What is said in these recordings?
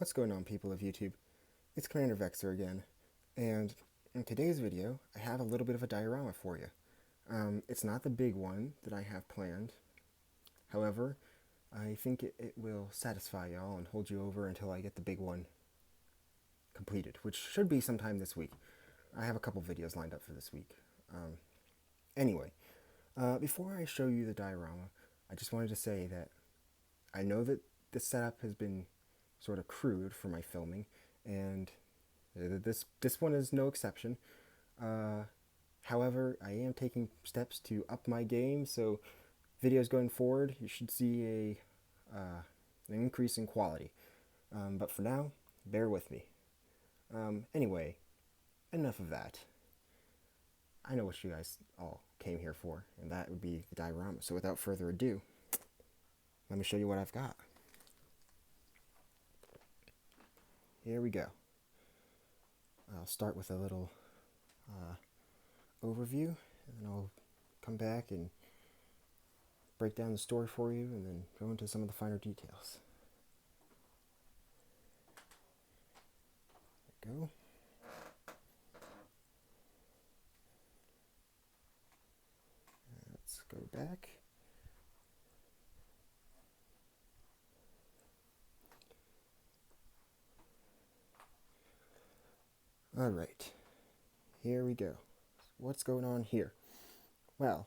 What's going on, people of YouTube? It's Commander Vexer again, and in today's video I have a little bit of a diorama for you. It's not the big one that I have planned. However, I think it will satisfy y'all and hold you over until I get the big one completed, which should be sometime this week. I have a couple videos lined up for this week. Anyway, before I show you the diorama, I just wanted to say that I know that this setup has been sort of crude for my filming, and this one is no exception. However, I am taking steps to up my game, so videos going forward, you should see an increase in quality. But for now, bear with me. Anyway, enough of that. I know what you guys all came here for, and that would be the diorama. So without further ado, let me show you what I've got. Here we go. I'll start with a little overview, and then I'll come back and break down the story for you, and then go into some of the finer details. There we go. Let's go back. Alright, here we go. What's going on here? Well,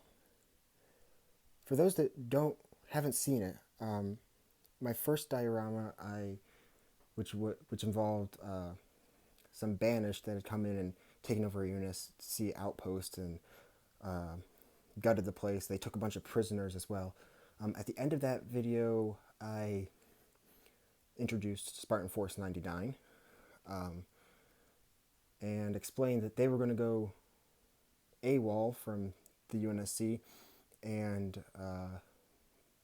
for those that haven't seen it, my first diorama which involved some banished that had come in and taken over a UNSC outpost and gutted the place. They took a bunch of prisoners as well. At the end of that video, I introduced Spartan Force 99 and explained that they were going to go AWOL from the UNSC, and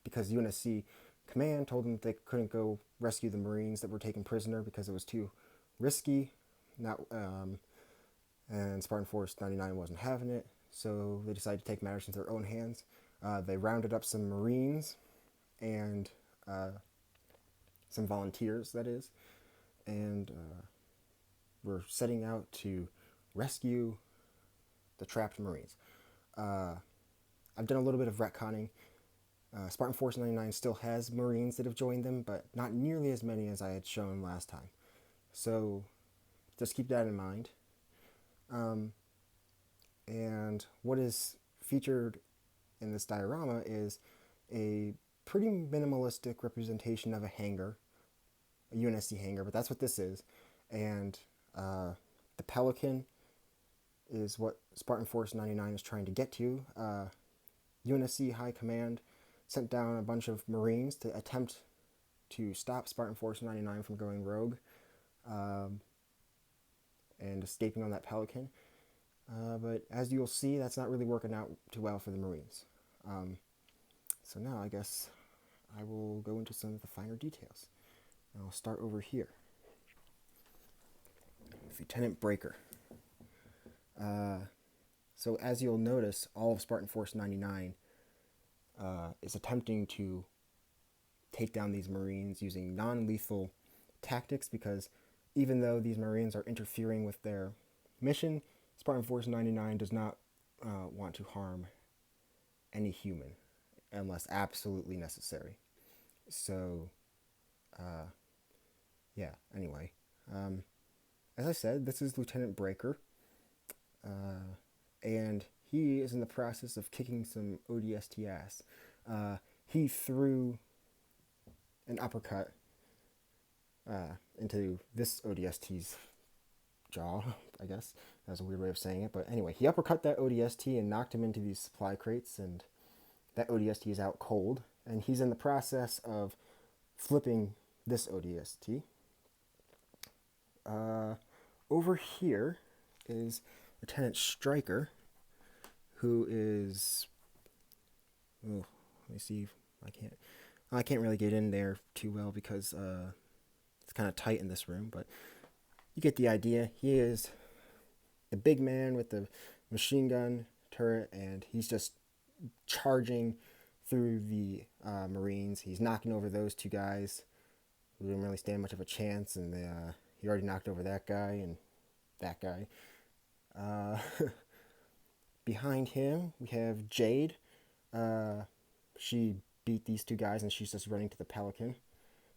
because UNSC command told them that they couldn't go rescue the Marines that were taken prisoner because it was too risky, and Spartan Force 99 wasn't having it, so they decided to take matters into their own hands. They rounded up some Marines and some volunteers, that is, and were setting out to rescue the trapped Marines. I've done a little bit of retconning. Spartan Force 99 still has Marines that have joined them, but not nearly as many as I had shown last time. So just keep that in mind. And what is featured in this diorama is a pretty minimalistic representation of a hangar, a UNSC hangar, but that's what this is. And the Pelican is what Spartan Force 99 is trying to get to. UNSC High Command sent down a bunch of Marines to attempt to stop Spartan Force 99 from going rogue and escaping on that Pelican. But as you'll see, that's not really working out too well for the Marines. So now I guess I will go into some of the finer details. And I'll start over here. Lieutenant Breaker. So as you'll notice, all of Spartan Force 99 is attempting to take down these Marines using non-lethal tactics, because even though these Marines are interfering with their mission, Spartan Force 99 does not want to harm any human unless absolutely necessary. So, yeah, anyway. As I said, this is Lieutenant Breaker, and he is in the process of kicking some ODST ass. He threw an uppercut into this ODST's jaw, I guess. That's a weird way of saying it, but anyway, he uppercut that ODST and knocked him into these supply crates, and that ODST is out cold, and he's in the process of flipping this ODST. Over here is Lieutenant Stryker, who is, let me see, I can't really get in there too well because it's kind of tight in this room, but you get the idea. He is the big man with the machine gun turret, and he's just charging through the Marines. He's knocking over those two guys We didn't really stand much of a chance, and he already knocked over that guy and that guy. Uh, Behind him, we have Jade. She beat these two guys, and she's just running to the Pelican.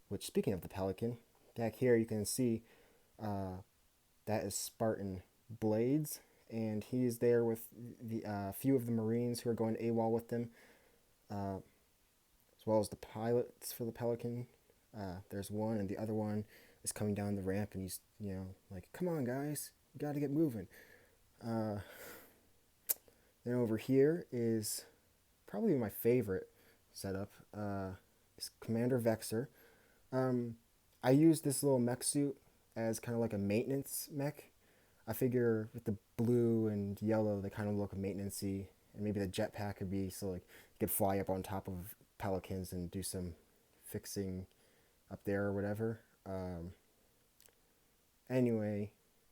Which, speaking of the Pelican, back here you can see that is Spartan Blades, and he's there with the few of the Marines who are going AWOL with them, as well as the pilots for the Pelican. There's one, and the other one is coming down the ramp, and he's, like, come on, guys, you gotta get moving. Then over here is probably my favorite setup, is Commander Vexor. I use this little mech suit as kind of like a maintenance mech. I figure with the blue and yellow, they kind of look maintenance-y, and maybe the jetpack could be so like you could fly up on top of Pelicans and do some fixing up there or whatever. Anyway,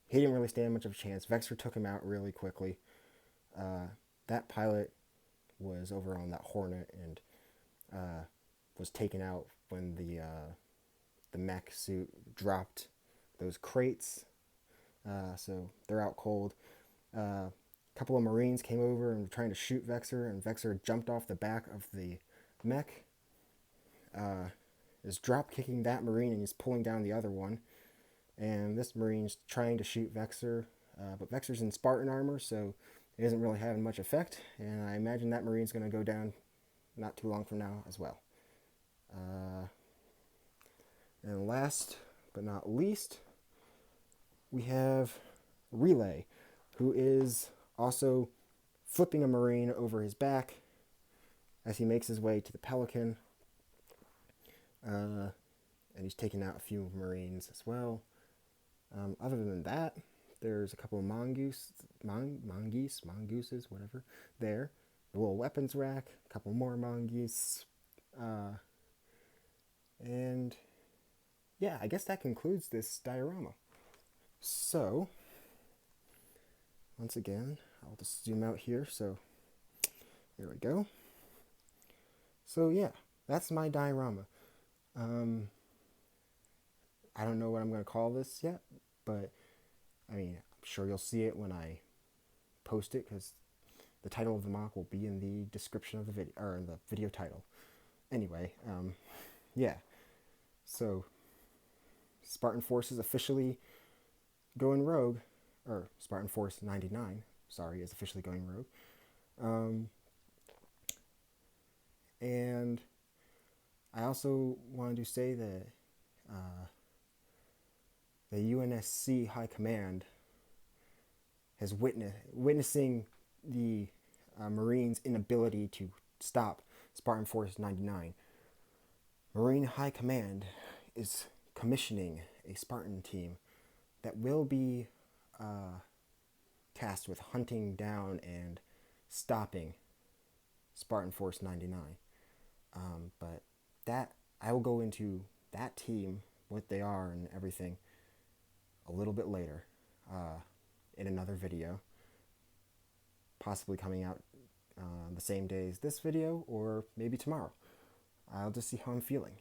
he didn't really stand much of a chance. Vexor took him out really quickly. That pilot was over on that Hornet and was taken out when the mech suit dropped those crates. So they're out cold. A couple of Marines came over and were trying to shoot Vexor, and Vexor jumped off the back of the mech. Is drop kicking that Marine, and he's pulling down the other one. And this Marine's trying to shoot Vexor, but Vexor's in Spartan armor, so it isn't really having much effect. And I imagine that Marine's going to go down not too long from now as well. And last but not least, we have Relay, who is also flipping a Marine over his back as he makes his way to the Pelican. And he's taking out a few Marines as well. Other than that, there's a couple of mongooses, whatever, there. A little weapons rack, a couple more mongoose. And yeah, I guess that concludes this diorama. So, once again, I'll just zoom out here. So, there we go. So yeah, that's my diorama. I don't know what I'm going to call this yet, but I mean, I'm sure you'll see it when I post it, because the title of the mock will be in the description of the video, or in the video title. Anyway, yeah. So, Spartan Force is officially going rogue, or Spartan Force 99, sorry, is officially going rogue. And I also wanted to say that the UNSC High Command has witnessing the Marines' inability to stop Spartan Force 99. Marine High Command is commissioning a Spartan team that will be tasked with hunting down and stopping Spartan Force 99. But that, I will go into that team, what they are and everything, a little bit later in another video, possibly coming out the same day as this video, or maybe tomorrow. I'll just see how I'm feeling.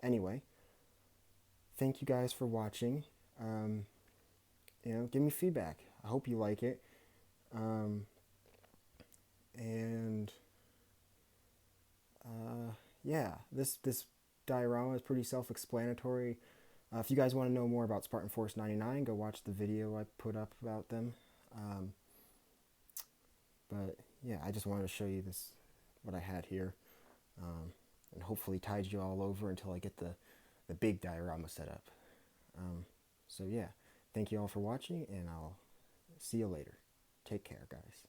Anyway, thank you guys for watching. Give me feedback. I hope you like it. Yeah, this diorama is pretty self-explanatory. If you guys want to know more about Spartan Force 99, go watch the video I put up about them. But yeah, I just wanted to show you this, what I had here, and hopefully tide you all over until I get the big diorama set up. So yeah, thank you all for watching, and I'll see you later. Take care, guys.